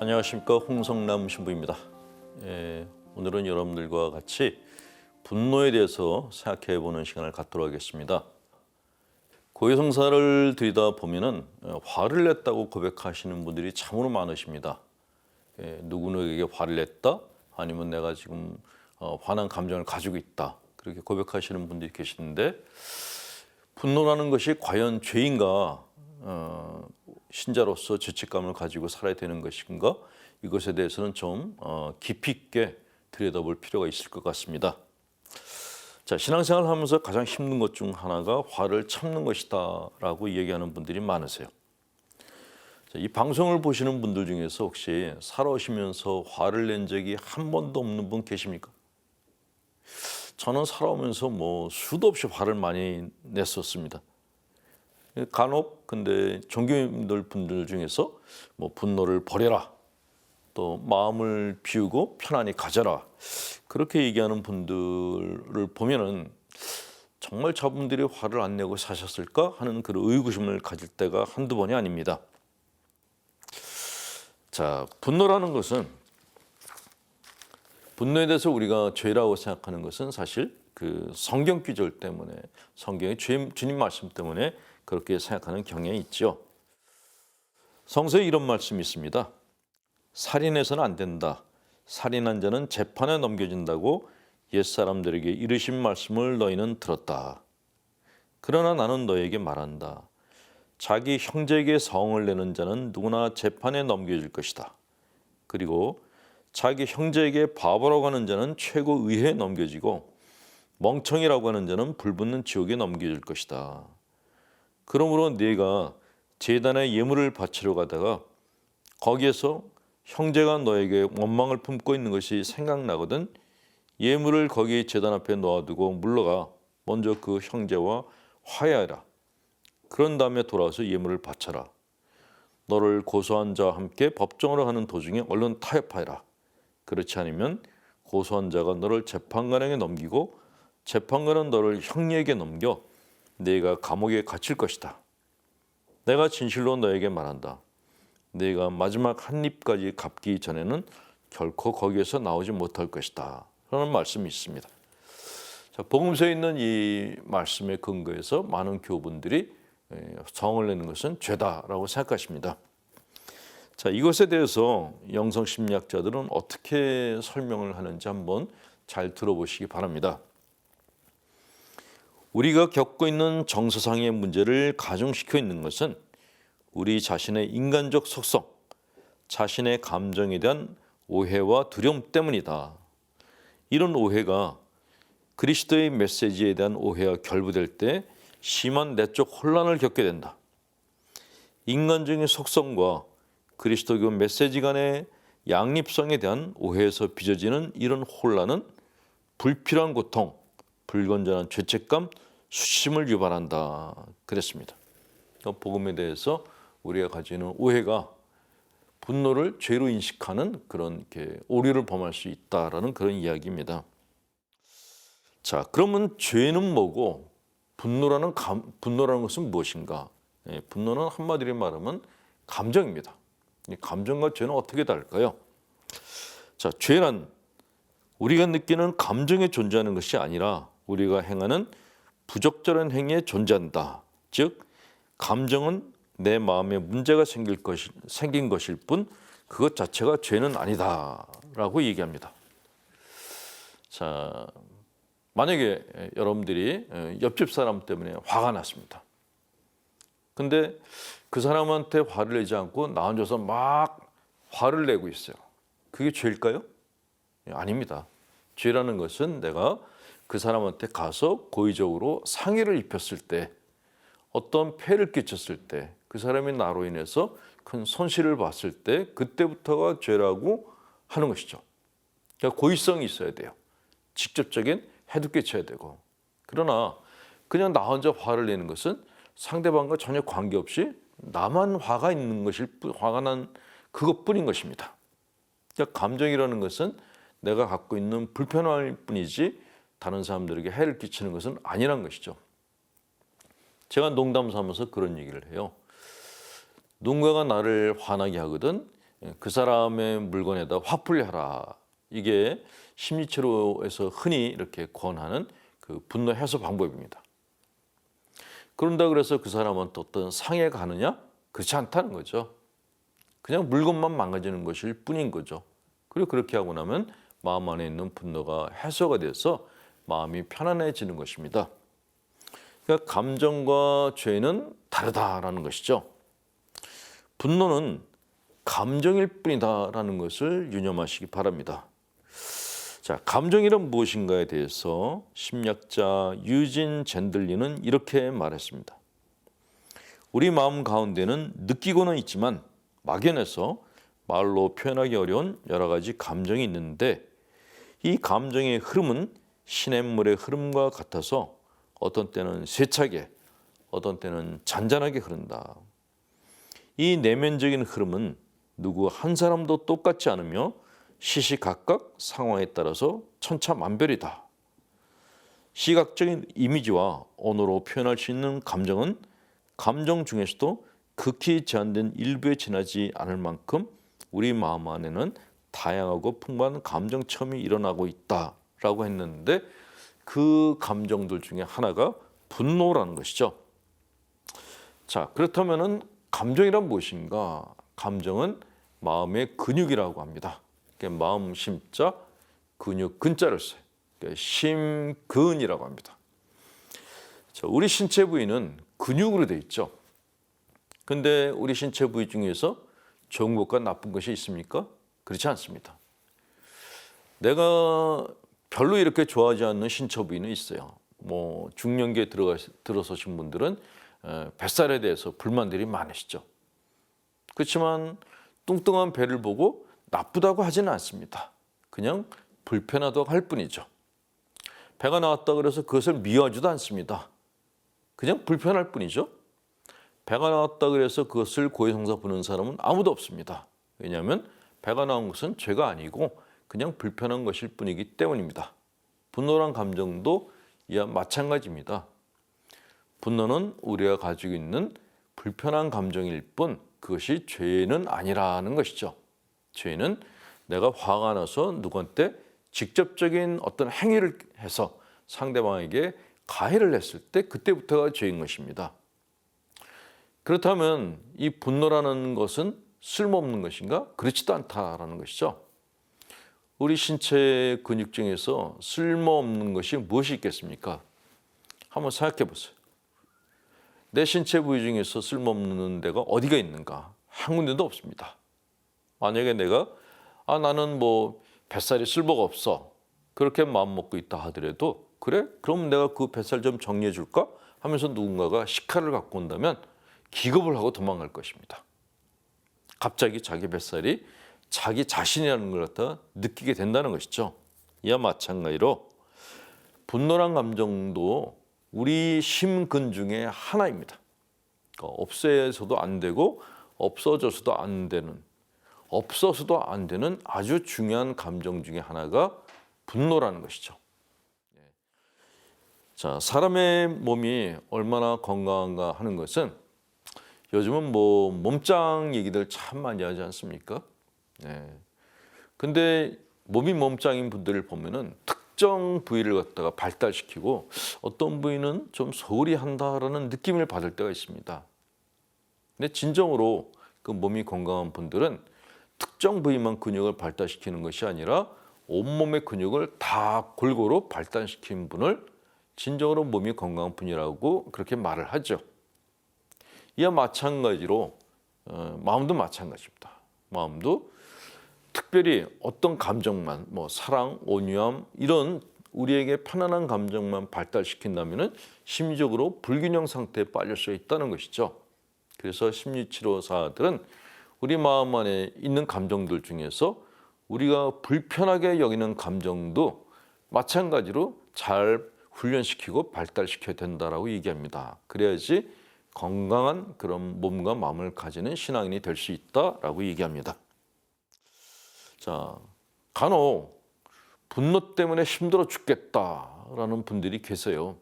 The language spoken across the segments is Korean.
안녕하십니까, 홍성남 신부입니다. 오늘은 여러분들과 같이 분노에 대해서 생각해보는 시간을 갖도록 하겠습니다. 고해성사를 드리다 보면은 화를 냈다고 고백하시는 분들이 참으로 많으십니다. 누구에게 화를 냈다, 아니면 내가 지금 화난 감정을 가지고 있다, 그렇게 고백하시는 분들이 계시는데, 분노라는 것이 과연 죄인가, 신자로서 죄책감을 가지고 살아야 되는 것인가, 이것에 대해서는 좀 깊이 있게 들여다볼 필요가 있을 것 같습니다. 자, 신앙생활을 하면서 가장 힘든 것 중 하나가 화를 참는 것이다 라고 얘기하는 분들이 많으세요. 자, 이 방송을 보시는 분들 중에서 혹시 살아오시면서 화를 낸 적이 한 번도 없는 분 계십니까? 저는 살아오면서 수도 없이 화를 많이 냈었습니다. 간혹 근데 종교인들 분들 중에서 분노를 버려라, 또 마음을 비우고 편안히 가져라, 그렇게 얘기하는 분들을 보면은 정말 저분들이 화를 안 내고 사셨을까 하는 그런 의구심을 가질 때가 한두 번이 아닙니다. 자, 분노라는 것은, 분노에 대해서 우리가 죄라고 생각하는 것은 사실 그 성경 구절 때문에, 성경의 주님 말씀 때문에 그렇게 생각하는 경향이 있죠. 성서에 이런 말씀이 있습니다. 살인해서는 안 된다. 살인한 자는 재판에 넘겨진다고 옛사람들에게 이르신 말씀을 너희는 들었다. 그러나 나는 너에게 말한다. 자기 형제에게 성을 내는 자는 누구나 재판에 넘겨질 것이다. 그리고 자기 형제에게 바보라고 하는 자는 최고 의회에 넘겨지고 멍청이라고 하는 자는 불붙는 지옥에 넘겨질 것이다. 그러므로 네가 제단에 예물을 바치러 가다가 거기에서 형제가 너에게 원망을 품고 있는 것이 생각나거든 예물을 거기 제단 앞에 놓아두고 물러가 먼저 그 형제와 화해하라. 그런 다음에 돌아와서 예물을 바쳐라. 너를 고소한 자와 함께 법정으로 가는 도중에 얼른 타협하라. 그렇지 않으면 고소한 자가 너를 재판관에게 넘기고 재판관은 너를 형리에게 넘겨 네가 감옥에 갇힐 것이다. 내가 진실로 너에게 말한다. 네가 마지막 한 입까지 갚기 전에는 결코 거기에서 나오지 못할 것이다. 라는 말씀이 있습니다. 자, 복음서에 있는 이 말씀에 근거해서 많은 교우분들이 성을 내는 것은 죄다라고 생각하십니다. 자, 이것에 대해서 영성심리학자들은 어떻게 설명을 하는지 한번 잘 들어보시기 바랍니다. 우리가 겪고 있는 정서상의 문제를 가중시켜 있는 것은 우리 자신의 인간적 속성, 자신의 감정에 대한 오해와 두려움 때문이다. 이런 오해가 그리스도의 메시지에 대한 오해와 결부될 때 심한 내적 혼란을 겪게 된다. 인간적인 속성과 그리스도교 메시지 간의 양립성에 대한 오해에서 빚어지는 이런 혼란은 불필요한 고통, 불건전한 죄책감, 수심을 유발한다. 그랬습니다. 복음에 대해서 우리가 가지는 오해가 분노를 죄로 인식하는 그런 오류를 범할 수 있다라는 그런 이야기입니다. 자, 그러면 죄는 뭐고 분노라는 것은 무엇인가? 분노는 한마디로 말하면 감정입니다. 이 감정과 죄는 어떻게 다를까요? 자, 죄란 우리가 느끼는 감정에 존재하는 것이 아니라 우리가 행하는 부적절한 행위에 존재한다. 즉, 감정은 내 마음에 문제가 생긴 것일 뿐 그것 자체가 죄는 아니다라고 얘기합니다. 자, 만약에 여러분들이 옆집 사람 때문에 화가 났습니다. 근데 그 사람한테 화를 내지 않고 나 혼자서 막 화를 내고 있어요. 그게 죄일까요? 아닙니다. 죄라는 것은 내가 그 사람한테 가서 고의적으로 상해를 입혔을 때, 어떤 폐를 끼쳤을 때, 그 사람이 나로 인해서 큰 손실을 봤을 때 그때부터가 죄라고 하는 것이죠. 그러니까 고의성이 있어야 돼요. 직접적인 해도 끼쳐야 되고. 그러나 그냥 나 혼자 화를 내는 것은 상대방과 전혀 관계없이 나만 화가 있는 것일 뿐, 화가 난 그것뿐인 것입니다. 그러니까 감정이라는 것은 내가 갖고 있는 불편함일 뿐이지 다른 사람들에게 해를 끼치는 것은 아니란 것이죠. 제가 농담 삼아서 그런 얘기를 해요. 누군가가 나를 화나게 하거든 그 사람의 물건에다 화풀이 하라. 이게 심리치료에서 흔히 이렇게 권하는 그 분노 해소 방법입니다. 그런다 그래서 그 사람한테 어떤 상해가 가느냐? 그렇지 않다는 거죠. 그냥 물건만 망가지는 것일 뿐인 거죠. 그리고 그렇게 하고 나면 마음 안에 있는 분노가 해소가 돼서 마음이 편안해지는 것입니다. 그러니까 감정과 죄는 다르다라는 것이죠. 분노는 감정일 뿐이다라는 것을 유념하시기 바랍니다. 자, 감정이란 무엇인가에 대해서 심리학자 유진 젠들리는 이렇게 말했습니다. 우리 마음 가운데는 느끼고는 있지만 막연해서 말로 표현하기 어려운 여러 가지 감정이 있는데 이 감정의 흐름은 시냇물의 흐름과 같아서 어떤 때는 세차게, 어떤 때는 잔잔하게 흐른다. 이 내면적인 흐름은 누구 한 사람도 똑같지 않으며 시시각각 상황에 따라서 천차만별이다. 시각적인 이미지와 언어로 표현할 수 있는 감정은 감정 중에서도 극히 제한된 일부에 지나지 않을 만큼 우리 마음 안에는 다양하고 풍부한 감정 체험이 일어나고 있다라고 했는데 그 감정들 중에 하나가 분노라는 것이죠. 자, 그렇다면은 감정이란 무엇인가? 감정은 마음의 근육이라고 합니다. 마음 심자, 근육 근자를 써요. 심근이라고 합니다. 자, 우리 신체 부위는 근육으로 되어 있죠. 근데 우리 신체 부위 중에서 좋은 것과 나쁜 것이 있습니까? 그렇지 않습니다. 내가 별로 이렇게 좋아하지 않는 신체 부위는 있어요. 뭐 중년기에 들어서신 분들은 뱃살에 대해서 불만들이 많으시죠. 그렇지만 뚱뚱한 배를 보고 나쁘다고 하지는 않습니다. 그냥 불편하다고 할 뿐이죠. 배가 나왔다 그래서 그것을 미워하지도 않습니다. 그냥 불편할 뿐이죠. 배가 나왔다 그래서 그것을 고해성사 부는 사람은 아무도 없습니다. 왜냐하면 배가 나온 것은 죄가 아니고 그냥 불편한 것일 뿐이기 때문입니다. 분노란 감정도 이와 마찬가지입니다. 분노는 우리가 가지고 있는 불편한 감정일 뿐 그것이 죄는 아니라는 것이죠. 죄는 내가 화가 나서 누구한테 직접적인 어떤 행위를 해서 상대방에게 가해를 했을 때 그때부터가 죄인 것입니다. 그렇다면 이 분노라는 것은 쓸모없는 것인가? 그렇지도 않다라는 것이죠. 우리 신체 근육 중에서 쓸모없는 것이 무엇이 있겠습니까? 한번 생각해 보세요. 내 신체 부위 중에서 쓸모없는 데가 어디가 있는가? 한 군데도 없습니다. 만약에 내가 나는 뭐 뱃살이 쓸모가 없어 그렇게 마음 먹고 있다 하더라도 그래? 그럼 내가 그 뱃살 좀 정리해 줄까? 하면서 누군가가 식칼을 갖고 온다면 기겁을 하고 도망갈 것입니다. 갑자기 자기 뱃살이 자기 자신이라는 걸 갖다 느끼게 된다는 것이죠. 이와 마찬가지로 분노란 감정도 우리 심근 중에 하나입니다. 그러니까 없애서도 안 되고 없어져서도 안 되는 아주 중요한 감정 중에 하나가 분노라는 것이죠. 자, 사람의 몸이 얼마나 건강한가 하는 것은 요즘은 뭐 몸짱 얘기들 참 많이 하지 않습니까? 근데 몸이 몸짱인 분들을 보면은 특정 부위를 갖다가 발달시키고 어떤 부위는 좀 소홀히 한다라는 느낌을 받을 때가 있습니다. 근데 진정으로 그 몸이 건강한 분들은 특정 부위만 근육을 발달시키는 것이 아니라 온몸의 근육을 다 골고루 발달시킨 분을 진정으로 몸이 건강한 분이라고 그렇게 말을 하죠. 이와 마찬가지로 마음도 마찬가지입니다. 마음도 특별히 어떤 감정만 뭐 사랑, 온유함 이런 우리에게 편안한 감정만 발달시킨다면 심리적으로 불균형 상태에 빠질 수 있다는 것이죠. 그래서 심리치료사들은 우리 마음 안에 있는 감정들 중에서 우리가 불편하게 여기는 감정도 마찬가지로 잘 훈련시키고 발달시켜야 된다라고 얘기합니다. 그래야지 건강한 그런 몸과 마음을 가지는 신앙인이 될 수 있다라고 얘기합니다. 자, 간혹 분노 때문에 힘들어 죽겠다라는 분들이 계세요.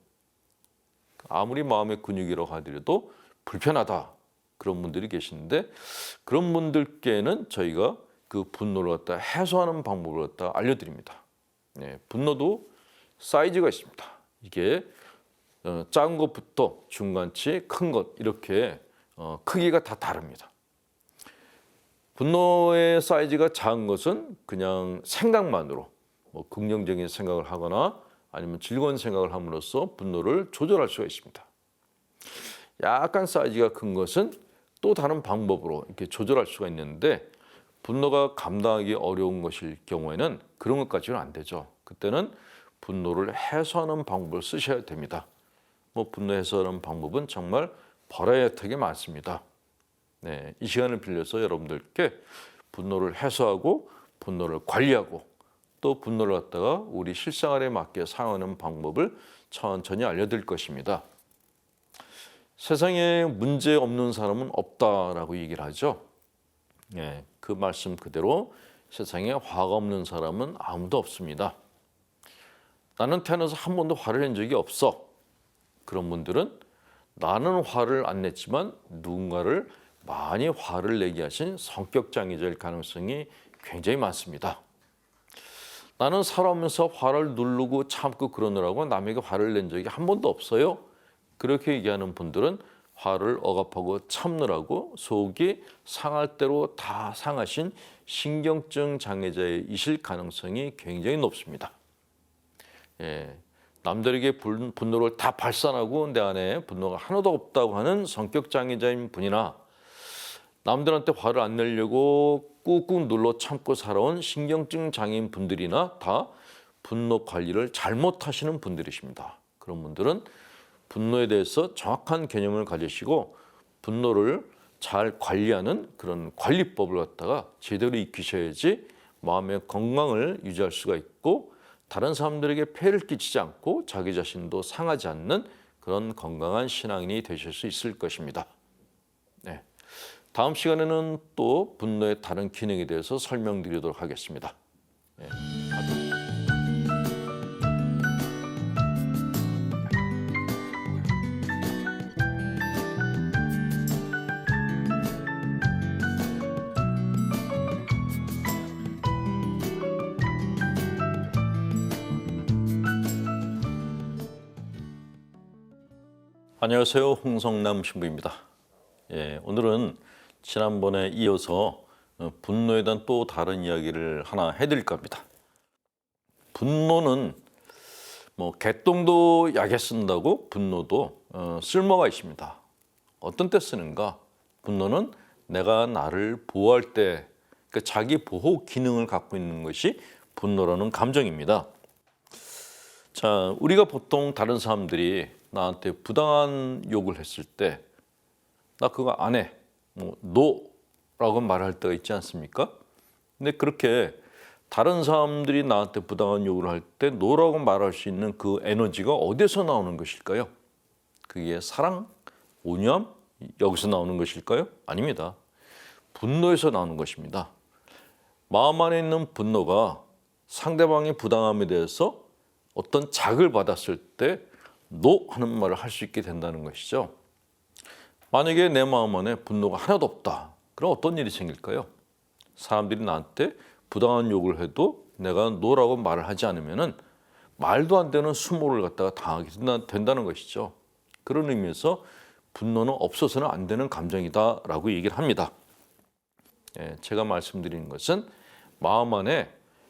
아무리 마음의 근육이라고 하더라도 불편하다. 그런 분들이 계시는데 그런 분들께는 저희가 그 분노를 갖다 해소하는 방법을 갖다 알려드립니다. 분노도 사이즈가 있습니다. 이게 작은 것부터 중간치, 큰 것 이렇게 크기가 다 다릅니다. 분노의 사이즈가 작은 것은 그냥 생각만으로 긍정적인 생각을 하거나 아니면 즐거운 생각을 함으로써 분노를 조절할 수가 있습니다. 약간 사이즈가 큰 것은 또 다른 방법으로 이렇게 조절할 수가 있는데 분노가 감당하기 어려운 것일 경우에는 그런 것까지는 안 되죠. 그때는 분노를 해소하는 방법을 쓰셔야 됩니다. 분노 해소하는 방법은 정말 버라이어티하게 많습니다. 이 시간을 빌려서 여러분들께 분노를 해소하고 분노를 관리하고 또 분노를 갖다가 우리 실생활에 맞게 사용하는 방법을 천천히 알려드릴 것입니다. 세상에 문제 없는 사람은 없다라고 얘기를 하죠. 그 말씀 그대로 세상에 화가 없는 사람은 아무도 없습니다. 나는 태어나서 한 번도 화를 낸 적이 없어. 그런 분들은 나는 화를 안 냈지만 누군가를 많이 화를 내게 하신 성격 장애자일 가능성이 굉장히 많습니다. 나는 살아오면서 화를 누르고 참고 그러느라고 남에게 화를 낸 적이 한 번도 없어요. 그렇게 얘기하는 분들은 화를 억압하고 참느라고 속이 상할 대로 다 상하신 신경증 장애자이실 가능성이 굉장히 높습니다. 남들에게 분노를 다 발산하고 내 안에 분노가 하나도 없다고 하는 성격 장애자인 분이나 남들한테 화를 안 내려고 꾹꾹 눌러 참고 살아온 신경증 장애인 분들이나 다 분노 관리를 잘못하시는 분들이십니다. 그런 분들은 분노에 대해서 정확한 개념을 가지시고 분노를 잘 관리하는 그런 관리법을 갖다가 제대로 익히셔야지 마음의 건강을 유지할 수가 있고 다른 사람들에게 폐를 끼치지 않고 자기 자신도 상하지 않는 그런 건강한 신앙인이 되실 수 있을 것입니다. 다음 시간에는 또 분노의 다른 기능에 대해서 설명드리도록 하겠습니다. 안녕하세요. 홍성남 신부입니다. 오늘은 지난번에 이어서 분노에 대한 또 다른 이야기를 하나 해드릴까 합니다. 분노는 개똥도 약에 쓴다고 분노도 쓸모가 있습니다. 어떤 때 쓰는가? 분노는 내가 나를 보호할 때, 그러니까 자기 보호 기능을 갖고 있는 것이 분노라는 감정입니다. 자, 우리가 보통 다른 사람들이 나한테 부당한 욕을 했을 때 나 그거 안 해. 노라고 말할 때가 있지 않습니까? 근데 그렇게 다른 사람들이 나한테 부당한 욕을 할 때 노라고 말할 수 있는 그 에너지가 어디서 나오는 것일까요? 그게 사랑, 온유함, 여기서 나오는 것일까요? 아닙니다. 분노에서 나오는 것입니다. 마음 안에 있는 분노가 상대방의 부당함에 대해서 어떤 자극을 받았을 때 노 하는 말을 할 수 있게 된다는 것이죠. 만약에 내 마음 안에 분노가 하나도 없다. 그럼 어떤 일이 생길까요? 사람들이 나한테 부당한 욕을 해도 내가 노라고 말을 하지 않으면 말도 안 되는 수모를 갖다가 당하게 된다는 것이죠. 그런 의미에서 분노는 없어서는 안 되는 감정이다라고 얘기를 합니다. 제가 말씀드리는 것은 마음 안에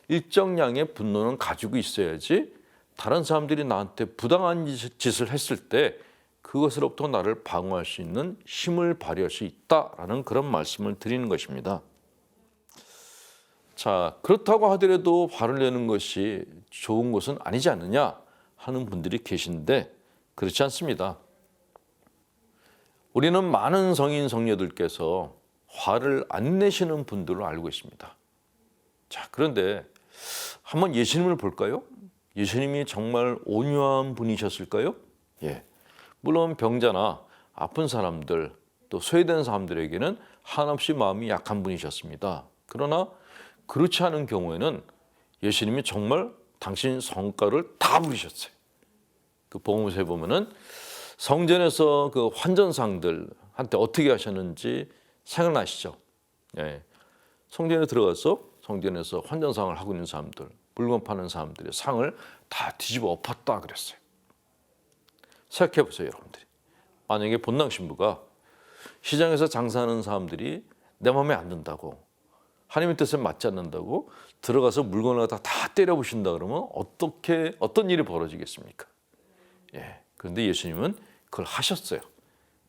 일정량의 분노는 가지고 있어야지 다른 사람들이 나한테 부당한 짓을 했을 때 그것으로부터 나를 방어할 수 있는 힘을 발휘할 수 있다라는 그런 말씀을 드리는 것입니다. 자, 그렇다고 하더라도 화를 내는 것이 좋은 것은 아니지 않느냐 하는 분들이 계신데 그렇지 않습니다. 우리는 많은 성인 성녀들께서 화를 안 내시는 분들을 알고 있습니다. 자, 그런데 한번 예수님을 볼까요? 예수님이 정말 온유한 분이셨을까요? 물론 병자나 아픈 사람들 또 소외된 사람들에게는 한없이 마음이 약한 분이셨습니다. 그러나 그렇지 않은 경우에는 예수님이 정말 당신 성과를 다 부리셨어요. 그 복음서에 보면은 성전에서 그 환전상들 한테 어떻게 하셨는지 생각나시죠? 예. 성전에 들어가서 성전에서 환전상을 하고 있는 사람들, 물건 파는 사람들의 상을 다 뒤집어 엎었다 그랬어요. 생각해 보세요, 여러분들이. 만약에 본당 신부가 시장에서 장사하는 사람들이 내 마음에 안 든다고, 하나님의 뜻에 맞지 않는다고 들어가서 물건을 다 때려부신다 그러면 어떤 일이 벌어지겠습니까? 예. 그런데 예수님은 그걸 하셨어요.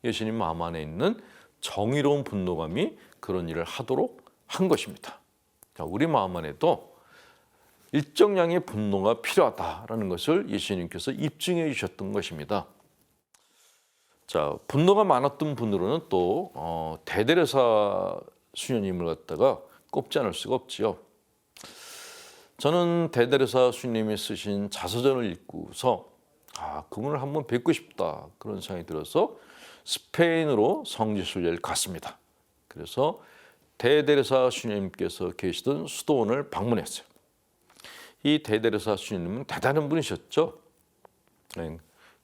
예수님 마음 안에 있는 정의로운 분노감이 그런 일을 하도록 한 것입니다. 자, 우리 마음 안에도 일정량의 분노가 필요하다라는 것을 예수님께서 입증해 주셨던 것입니다. 자, 분노가 많았던 분으로는 또 대데레사 수녀님을 갖다가 꼽지 않을 수가 없지요. 저는 대데레사 수녀님이 쓰신 자서전을 읽고서 그분을 한번 뵙고 싶다 그런 생각이 들어서 스페인으로 성지순례를 갔습니다. 그래서 대데레사 수녀님께서 계시던 수도원을 방문했어요. 이 대데레사 수녀님은 대단한 분이셨죠.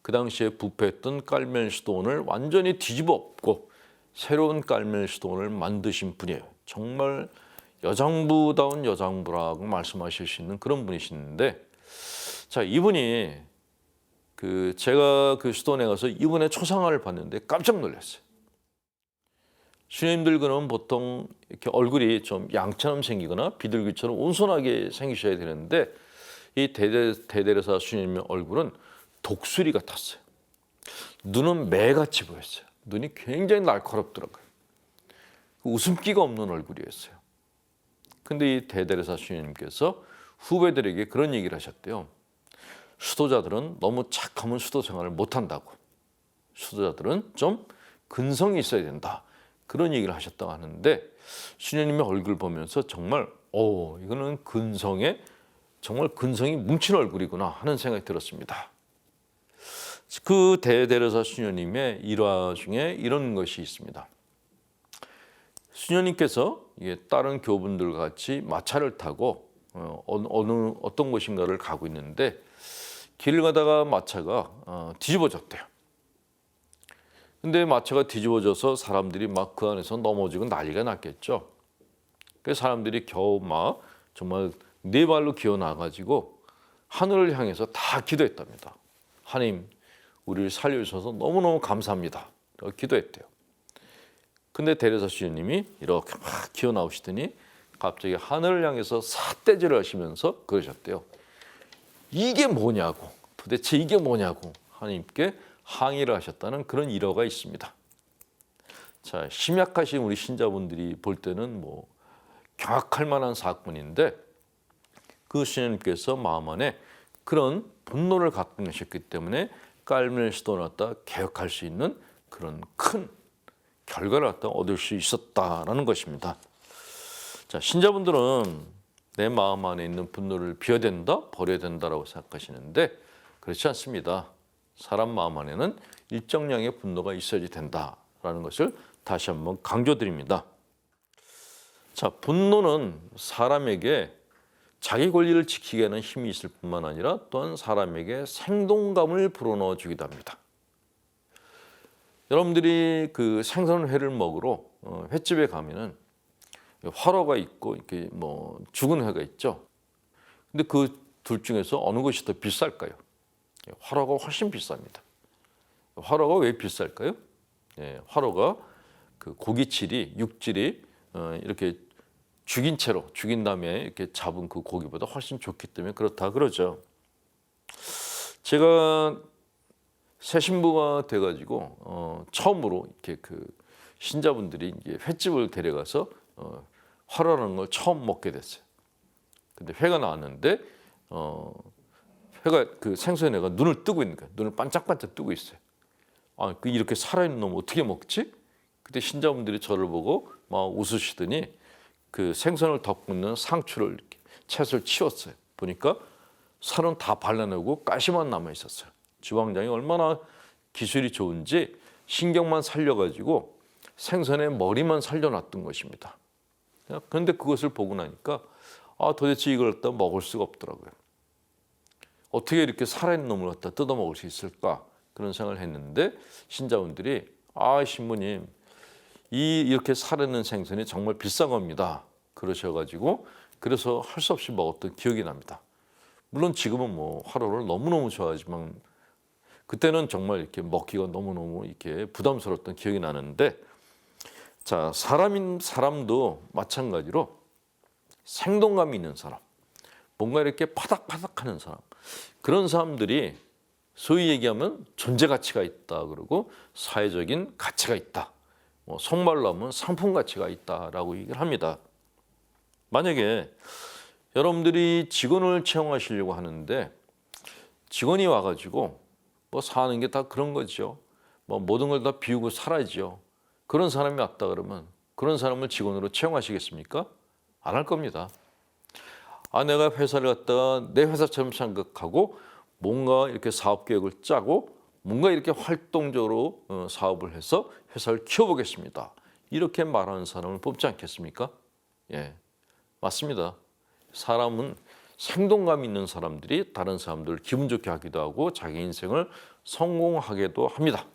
그 당시에 부패했던 깔멜 수도원을 완전히 뒤집어 엎고 새로운 깔멜 수도원을 만드신 분이에요. 정말 여장부다운 여장부라고 말씀하실 수 있는 그런 분이신데, 자, 이분이 제가 그 수도원에 가서 이분의 초상화를 봤는데 깜짝 놀랐어요. 수녀님들 그러면 보통 이렇게 얼굴이 좀 양처럼 생기거나 비둘기처럼 온순하게 생기셔야 되는데 이 대데레사 수녀님의 얼굴은 독수리 같았어요. 눈은 매같이 보였어요. 눈이 굉장히 날카롭더라고요. 웃음기가 없는 얼굴이었어요. 근데 이 대데레사 수녀님께서 후배들에게 그런 얘기를 하셨대요. 수도자들은 너무 착하면 수도 생활을 못한다고. 수도자들은 좀 근성이 있어야 된다. 그런 얘기를 하셨다고 하는데 수녀님의 얼굴 보면서 정말 이거는 정말 근성이 뭉친 얼굴이구나 하는 생각이 들었습니다. 그 대데레사 수녀님의 일화 중에 이런 것이 있습니다. 수녀님께서 다른 교분들과 같이 마차를 타고 어떤 곳인가를 가고 있는데 길을 가다가 마차가 뒤집어졌대요. 근데 마차가 뒤집어져서 사람들이 막 그 안에서 넘어지고 난리가 났겠죠. 그래서 사람들이 겨우 막 정말 네 발로 기어 나가지고 하늘을 향해서 다 기도했답니다. 하나님, 우리를 살려주셔서 너무너무 감사합니다. 라고 기도했대요. 근데 대데레사 수녀님이 이렇게 막 기어 나오시더니 갑자기 하늘을 향해서 삿대질을 하시면서 그러셨대요. 이게 뭐냐고, 도대체 이게 뭐냐고 하나님께 항의를 하셨다는 그런 일화가 있습니다. 자, 심약하신 우리 신자분들이 볼 때는 경악할 만한 사건인데 그 수녀님께서 마음 안에 그런 분노를 갖고 계셨기 때문에 깔멜 수도를 갖다 개혁할 수 있는 그런 큰 결과를 갖다 얻을 수 있었다라는 것입니다. 자, 신자분들은 내 마음 안에 있는 분노를 비워야 된다, 버려야 된다라고 생각하시는데 그렇지 않습니다. 사람 마음 안에는 일정량의 분노가 있어야지 된다라는 것을 다시 한번 강조드립니다. 자, 분노는 사람에게 자기 권리를 지키게 하는 힘이 있을 뿐만 아니라 또한 사람에게 생동감을 불어넣어 주기도 합니다. 여러분들이 그 생선회를 먹으러 횟집에 가면은 화로가 있고 이렇게 죽은 회가 있죠. 근데 그 둘 중에서 어느 것이 더 비쌀까요? 화로가 훨씬 비쌉니다. 화로가 왜 비쌀까요? 화로가 그 고기질이 육질이 이렇게 죽인 다음에 이렇게 잡은 그 고기보다 훨씬 좋기 때문에 그렇다 그러죠. 제가 새 신부가 돼가지고 처음으로 이렇게 그 신자분들이 이제 횟집을 데려가서 화로라는 걸 처음 먹게 됐어요. 근데 회가 나왔는데 회가 그 생선회가 눈을 뜨고 있는 거예요. 눈을 반짝반짝 뜨고 있어요. 이렇게 살아있는 놈 어떻게 먹지? 그때 신자분들이 저를 보고 막 웃으시더니 그 생선을 덮고 있는 상추를 이렇게 채소를 치웠어요. 보니까 살은 다 발라내고 가시만 남아 있었어요. 주방장이 얼마나 기술이 좋은지 신경만 살려가지고 생선의 머리만 살려놨던 것입니다. 그런데 그것을 보고 나니까 도대체 이걸 갖다 먹을 수가 없더라고요. 어떻게 이렇게 살아있는 놈을 갖다 뜯어먹을 수 있을까? 그런 생각을 했는데 신자분들이 신부님 이렇게 살아있는 생선이 정말 비싼 겁니다. 그러셔가지고 그래서 할 수 없이 먹었던 기억이 납니다. 물론 지금은 뭐 화로를 너무너무 좋아하지만 그때는 정말 이렇게 먹기가 너무너무 이렇게 부담스러웠던 기억이 나는데, 자, 사람도 마찬가지로 생동감 있는 사람, 뭔가 이렇게 파닥파닥하는 사람, 그런 사람들이 소위 얘기하면 존재 가치가 있다 그러고 사회적인 가치가 있다, 뭐 속말로 하면 상품 가치가 있다라고 얘기를 합니다. 만약에 여러분들이 직원을 채용하시려고 하는데 직원이 와가지고 뭐 사는 게 다 그런 거죠. 뭐 모든 걸 다 비우고 살아야죠. 그런 사람이 왔다 그러면 그런 사람을 직원으로 채용하시겠습니까? 안 할 겁니다. 내가 회사를 갔다가 내 회사처럼 생각하고 뭔가 이렇게 사업 계획을 짜고 뭔가 이렇게 활동적으로 사업을 해서 회사를 키워보겠습니다. 이렇게 말하는 사람을 뽑지 않겠습니까? 예, 맞습니다. 사람은 생동감 있는 사람들이 다른 사람들을 기분 좋게 하기도 하고 자기 인생을 성공하게도 합니다.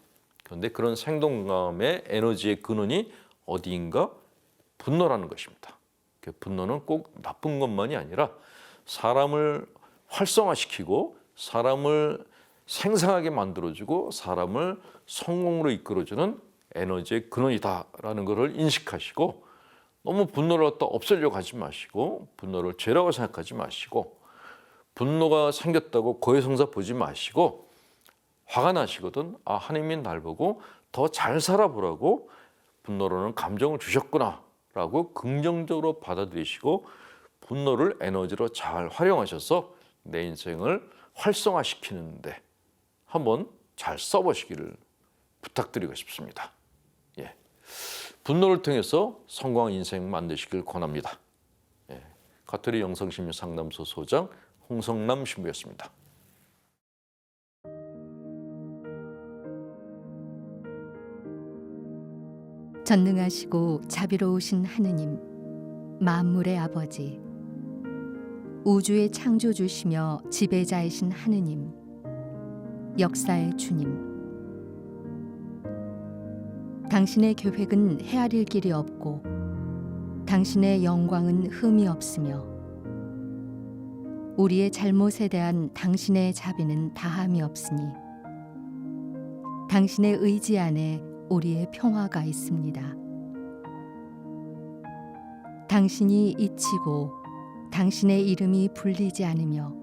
그런데 그런 생동감의 에너지의 근원이 어디인가? 분노라는 것입니다. 그 분노는 꼭 나쁜 것만이 아니라 사람을 활성화시키고 사람을 생생하게 만들어주고 사람을 성공으로 이끌어주는 에너지의 근원이다라는 것을 인식하시고, 너무 분노를 갖다 없애려고 하지 마시고 분노를 죄라고 생각하지 마시고 분노가 생겼다고 고해성사 보지 마시고, 화가 나시거든 하나님이 날 보고 더 잘 살아보라고 분노로는 감정을 주셨구나 라고 긍정적으로 받아들이시고 분노를 에너지로 잘 활용하셔서 내 인생을 활성화시키는데 한번 잘 써보시기를 부탁드리고 싶습니다. 예. 분노를 통해서 성공한 인생 만드시길 권합니다. 예. 가톨릭 영성심리 상담소 소장 홍성남 신부였습니다. 전능하시고 자비로우신 하느님, 만물의 아버지, 우주의 창조주시며 지배자이신 하느님, 역사의 주님, 당신의 계획은 헤아릴 길이 없고 당신의 영광은 흠이 없으며 우리의 잘못에 대한 당신의 자비는 다함이 없으니 당신의 의지 안에 우리의 평화가 있습니다. 당신이 잊히고 당신의 이름이 불리지 않으며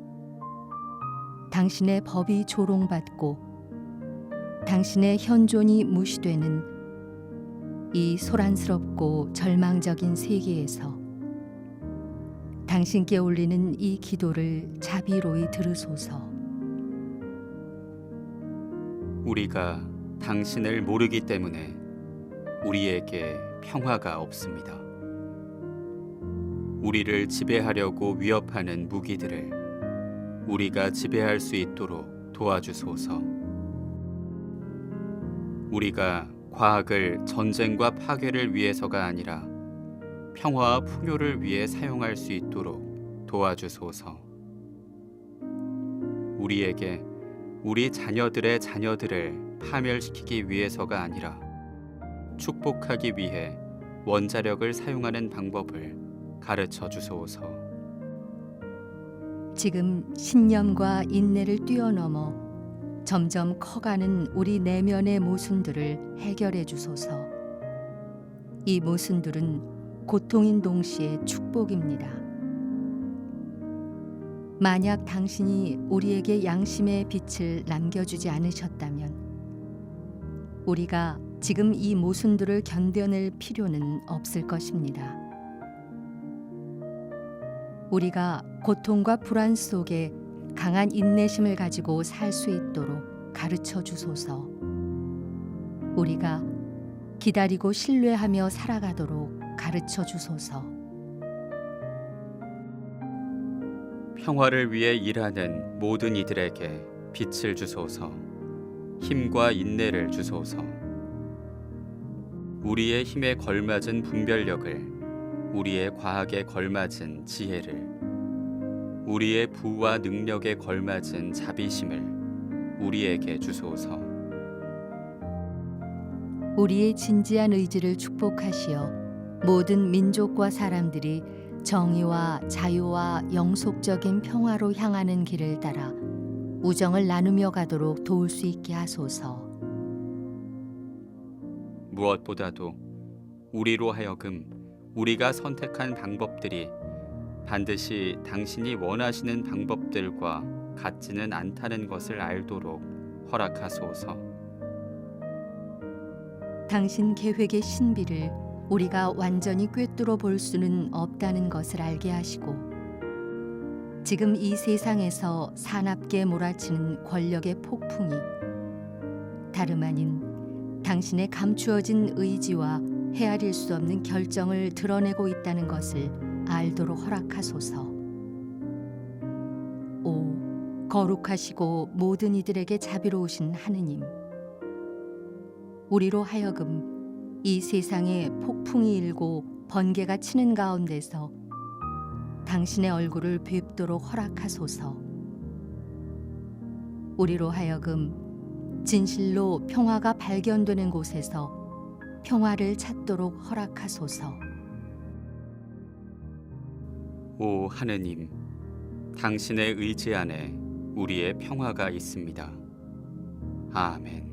당신의 법이 조롱받고 당신의 현존이 무시되는 이 소란스럽고 절망적인 세계에서 당신께 올리는 이 기도를 자비로이 들으소서. 우리가 당신을 모르기 때문에 우리에게 평화가 없습니다. 우리를 지배하려고 위협하는 무기들을 우리가 지배할 수 있도록 도와주소서. 우리가 과학을 전쟁과 파괴를 위해서가 아니라 평화와 풍요를 위해 사용할 수 있도록 도와주소서. 우리에게 우리 자녀들의 자녀들을 파멸시키기 위해서가 아니라 축복하기 위해 원자력을 사용하는 방법을 가르쳐 주소서. 지금 신념과 인내를 뛰어넘어 점점 커가는 우리 내면의 모순들을 해결해 주소서. 이 모순들은 고통인 동시에 축복입니다. 만약 당신이 우리에게 양심의 빛을 남겨주지 않으셨다면 우리가 지금 이 모순들을 견뎌낼 필요는 없을 것입니다. 우리가 고통과 불안 속에 강한 인내심을 가지고 살 수 있도록 가르쳐 주소서. 우리가 기다리고 신뢰하며 살아가도록 가르쳐 주소서. 평화를 위해 일하는 모든 이들에게 빛을 주소서. 힘과 인내를 주소서. 우리의 힘에 걸맞은 분별력을, 우리의 과학에 걸맞은 지혜를, 우리의 부와 능력에 걸맞은 자비심을 우리에게 주소서. 우리의 진지한 의지를 축복하시어 모든 민족과 사람들이 정의와 자유와 영속적인 평화로 향하는 길을 따라 우정을 나누며 가도록 도울 수 있게 하소서. 무엇보다도 우리로 하여금 우리가 선택한 방법들이 반드시 당신이 원하시는 방법들과 같지는 않다는 것을 알도록 허락하소서. 당신 계획의 신비를 우리가 완전히 꿰뚫어 볼 수는 없다는 것을 알게 하시고, 지금 이 세상에서 사납게 몰아치는 권력의 폭풍이 다름 아닌 당신의 감추어진 의지와 헤아릴 수 없는 결정을 드러내고 있다는 것을 알도록 허락하소서. 오, 거룩하시고 모든 이들에게 자비로우신 하느님, 우리로 하여금 이 세상에 폭풍이 일고 번개가 치는 가운데서 당신의 얼굴을 뵙도록 허락하소서. 우리로 하여금 진실로 평화가 발견되는 곳에서 평화를 찾도록 허락하소서. 오 하느님, 당신의 의지 안에 우리의 평화가 있습니다. 아멘.